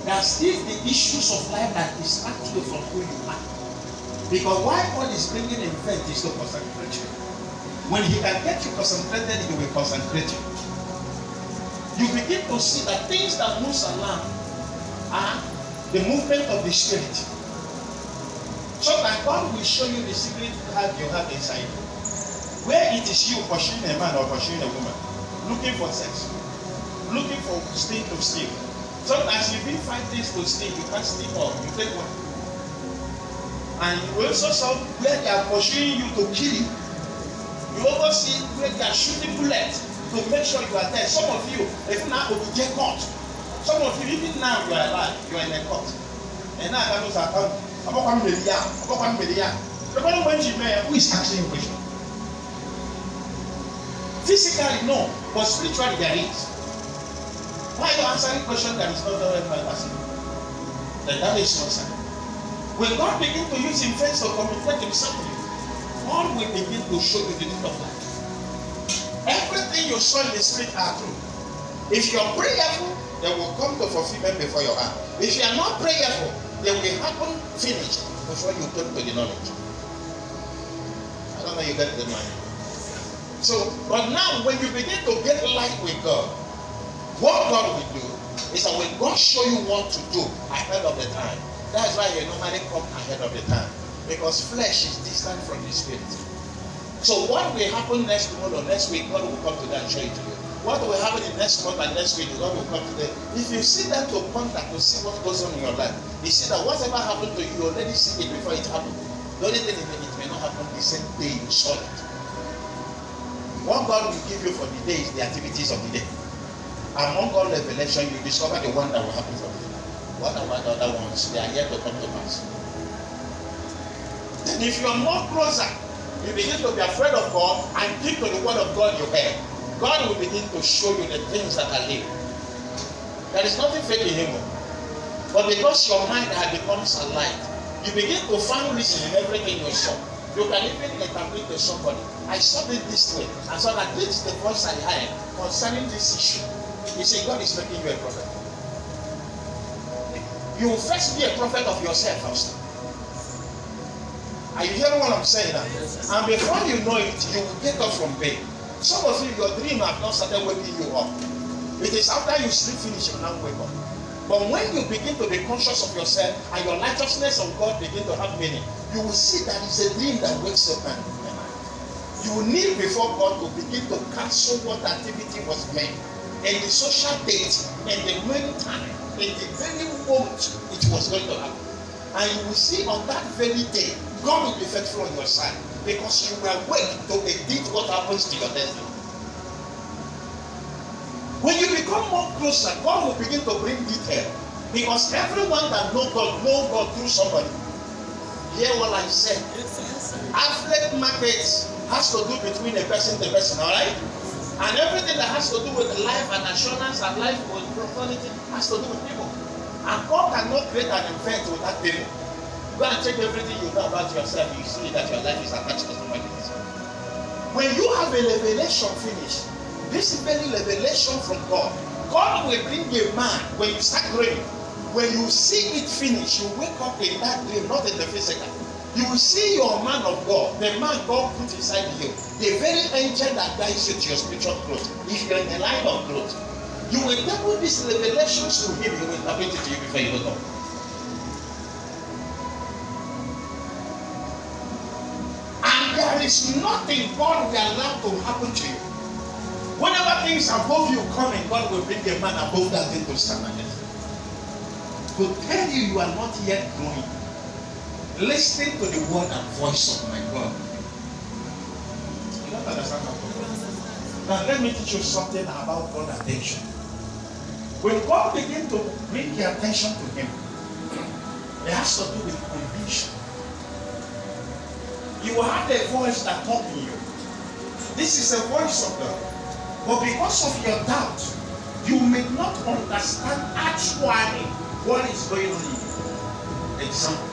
there are still the issues of life that distract you from who you are. Because why God is bringing an event is to concentrate you. When He can get you concentrated, He will concentrate you. You begin to see that things that move around are the movement of the Spirit. So that God will show you the secret life you have inside you. Where it is you pursuing a man or pursuing a woman, looking for sex, looking for steal to steal. Sometimes you will find things to steal, you can't steal all, you take one. And you also saw where they are pursuing you to kill you. You also see where they are shooting bullets to make sure you are dead. Some of you, even now, will get caught. Some of you, even now, you are alive, you are in a court. And now, that was our country. The problem when you who is asking you a question? Physically, no, but spiritually, there is. Why are you answering a question that is not the right person? Then that is not sign. When God begins to use Him face to communicate Himself to you, God will begin to show you the truth of life. Everything you saw in the spirit are true. If you are prayerful, they will come to fulfillment before your heart. If you are not prayerful, they will happen finished before you come to the knowledge. I don't know you get the money. So, but now when you begin to get light with God, what God will do is that when God show you what to do ahead of the time, that's why you normally come ahead of the time. Because flesh is distant from the spirit. So what will happen next tomorrow, next week, God will come to that and show it to you. What will happen in next month and next week, God will come to that. If you see that to contact to see what goes on in your life, you see that whatever happened to you, you already see it before it happened. The only thing is that it may not happen the same day you saw it. What God will give you for the day is the activities of the day. Among all revelation, you discover the one that will happen for you. What about the other ones? They are yet to come to pass. And if you are more closer, you begin to be afraid of God and keep to the word of God you heard. God will begin to show you the things that are living. There is nothing fake in Him. But because your mind has become alive, you begin to find reason in everything you saw. You can even interpret to somebody. I saw it this way. And so that this is the voice I heard concerning this issue. You say God is making you a prophet. You will first be a prophet of yourself first. Are you hearing what I'm saying now? Yes. And before you know it, you will get up from bed. Some of you, your dream have not started waking you up. It is after you sleep finish, you now wake up. But when you begin to be conscious of yourself and your righteousness of God begin to have meaning, you will see that it's a dream that wakes up and you will kneel before God to begin to cancel what activity was made. And the social date, and the meantime, in the very moment it was going to happen. And you will see on that very day, God will be faithful on your side because you were waiting to edit what happens to your destiny. When you become more closer, God will begin to bring detail because everyone that knows God through somebody. Hear what I said. Affiliate markets has to do between a person to person, all right? And everything that has to do with life and assurance and life with prosperity has to do with people. And God cannot create an event without people. Go and check everything you know about yourself. You see that your life is attached to somebody else. When you have a revelation finished, this very revelation from God, God will bring a man when you start growing. When you see it finish, you wake up in that dream, not in the physical. You will see your man of God, the man God put inside you, the very angel that guides you to your spiritual growth. If you're in the line of growth, you will tell these revelations to him, he will interpret it to you before you wake up. There is nothing God will allow to happen to you. Whenever things above you coming, God will bring a man above that thing to stand against. To tell you you are not yet growing. Listen to the word and voice of my God. You don't understand how. Now let me teach you something about God attention. When God begins to bring your attention to Him, it has to do with conviction. You will have a voice that talks to you. This is a voice of God. But because of your doubt, you may not understand actually what is going on in you. Example.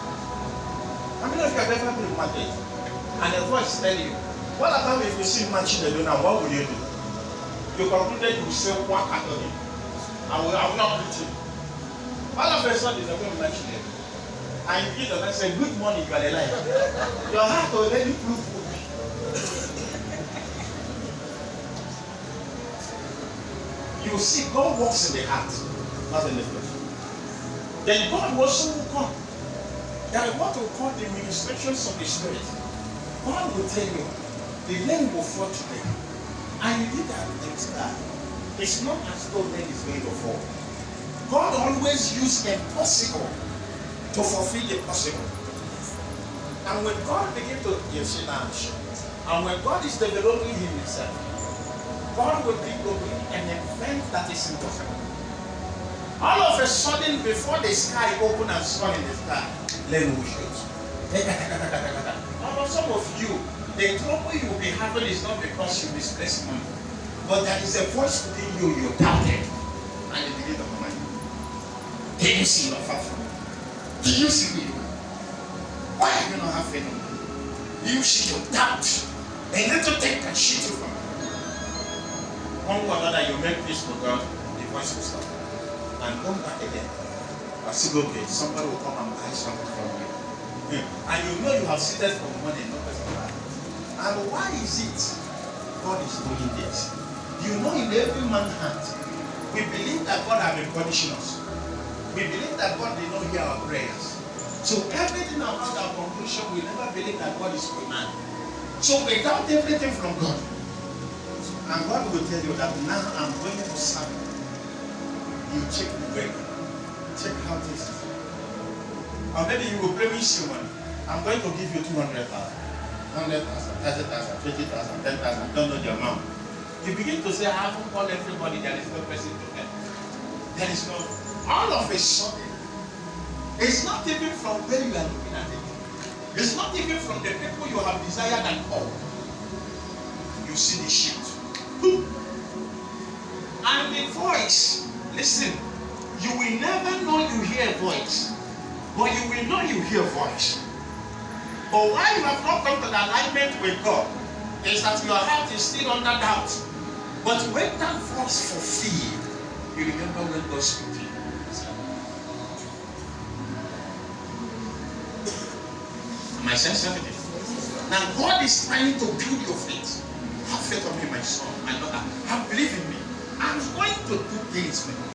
How many of you have ever been in market and a voice tell you, what about if you see matching the donor, what will you do? You concluded you say, what happened? I will not greet him. All of a sudden, you're going to mention it. And you don't say, good morning, you are alive. Your heart already proved good. You see, God works in the heart, not in the flesh. Then God also will come. That is what we call the ministrations of the Spirit. God will tell you, the rain will fall today. And you did that in sky. It's not as though rain is going to fall. God always uses the impossible to fulfill the possible. And when God begins to, you see now, and when God is developing himself, God will bring an event that is impossible. All of a sudden, before the sky open and sun in the sky, rain will shoot. Now, some of you, the trouble you will be having is not because you misplace money, but there is a voice within you, you doubted, and you begin to command. Do you see your father? Do you see me? Why are you not having no money? Do you see your doubt? They need to take and shit you from you. One way or another, you make peace with God, the voice will stop. And come back again. I said, okay, somebody will come and buy something from you. And you know you have seated for money, no person buy. And why is it God is doing this? You know, in every man's heart, we believe that God has been punishing us. We believe that God did not hear our prayers. So everything about our conclusion, we never believe that God is for man. So without everything from God, and God will tell you that now I'm going to serve you. You check the way. Check how this is. Or maybe you will promise you money. I'm going to give you 200,000, 100,000, 30,000, 20,000, 10,000. Don't know the amount. You begin to say, I haven't called everybody. There is no person to help. There is no. All of a sudden, it's not even from where you are looking at it. It's not even from the people you have desired and called. You see the shift. And the voice, listen, you will never know you hear a voice, but you will know you hear a voice. But why you have not come to the alignment with God is that your heart is still under doubt. But when that voice fulfilled, you remember when God spoke to you. Am I saying something? Now God is trying to build your faith. Have faith on me, my son, my daughter. Have belief in me. I'm going to do things with you.